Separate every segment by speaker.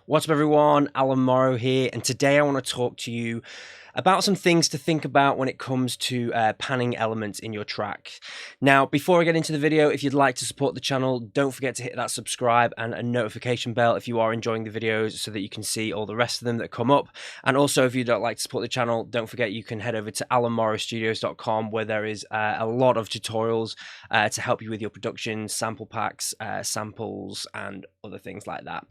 Speaker 1: What's up everyone, Alan Morrow here, and today I want to talk to you about some things to think about when it comes to panning elements in your track. Now, before I get into the video, if you'd like to support the channel, don't forget to hit that subscribe and a notification bell if you are enjoying the videos so that you can see all the rest of them that come up. And also, if you don't like to support the channel, don't forget you can head over to alanmorrowstudios.com where there is a lot of tutorials to help you with your production, sample packs, samples, and other things like that.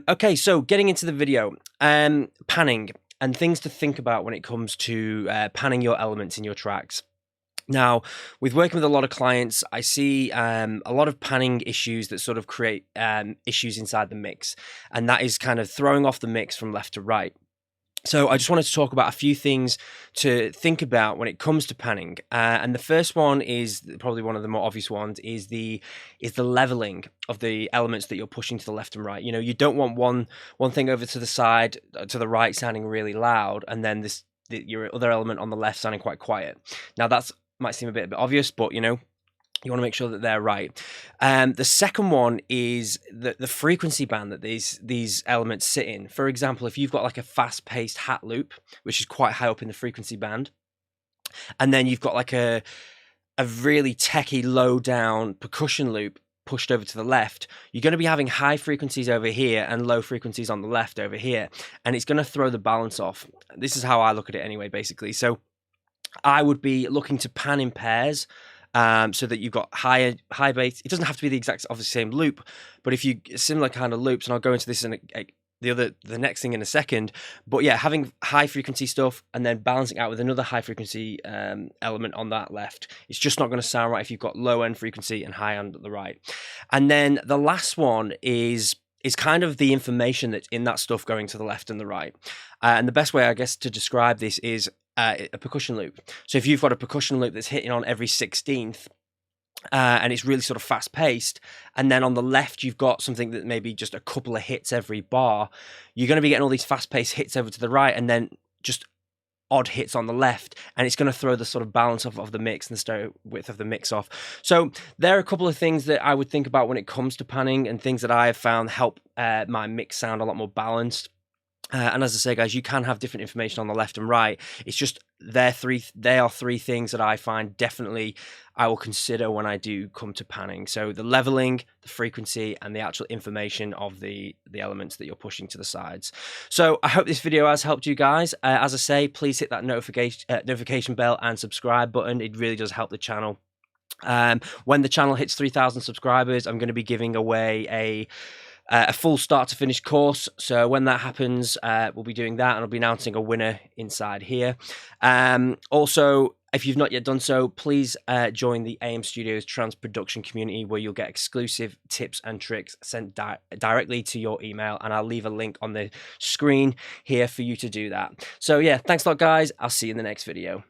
Speaker 1: Okay, so getting into the video, panning and things to think about when it comes to panning your elements in your tracks. Now, with working with a lot of clients, I see a lot of panning issues that sort of create issues inside the mix, and that is kind of throwing off the mix from left to right. So I just wanted to talk about a few things to think about when it comes to panning, and the first one is probably one of the more obvious ones is the leveling of the elements that you're pushing to the left and right. You know, you don't want one thing over to the side to the right sounding really loud, and then your other element on the left sounding quite quiet. Now that's might seem a bit obvious, but you know, you want to make sure that they're right. The second one is the frequency band that these elements sit in. For example, if you've got like a fast-paced hat loop, which is quite high up in the frequency band, and then you've got like a really techie low-down percussion loop pushed over to the left, you're going to be having high frequencies over here and low frequencies on the left over here, and it's going to throw the balance off. This is how I look at it anyway, basically. So I would be looking to pan in pairs, so that you've got high bass. It doesn't have to be the exact obviously same loop, but if you similar kind of loops, and I'll go into this in the next thing in a second. But yeah, having high frequency stuff and then balancing out with another high frequency element on that left, it's just not going to sound right if you've got low end frequency and high end at the right. And then the last one is kind of the information that's in that stuff going to the left and the right. And the best way, I guess, to describe this is a percussion loop. So if you've got a percussion loop that's hitting on every 16th, and it's really sort of fast paced, and then on the left you've got something that maybe just a couple of hits every bar, you're going to be getting all these fast paced hits over to the right and then just odd hits on the left, and it's going to throw the sort of balance of the mix and the stereo width of the mix off. So there are a couple of things that I would think about when it comes to panning, and things that I have found help my mix sound a lot more balanced. And as I say, guys, you can have different information on the left and right. It's just they are three things that I find definitely I will consider when I do come to panning. So the leveling, the frequency, and the actual information of the elements that you're pushing to the sides. So I hope this video has helped you guys. As I say, please hit that notification bell and subscribe button. It really does help the channel. When the channel hits 3,000 subscribers, I'm going to be giving away a full start to finish course. So when that happens, we'll be doing that, and I'll be announcing a winner inside here. Also, if you've not yet done so, please join the AM Studios Trance Production community, where you'll get exclusive tips and tricks sent directly to your email, and I'll leave a link on the screen here for you to do that. So yeah, thanks a lot, guys. I'll see you in the next video.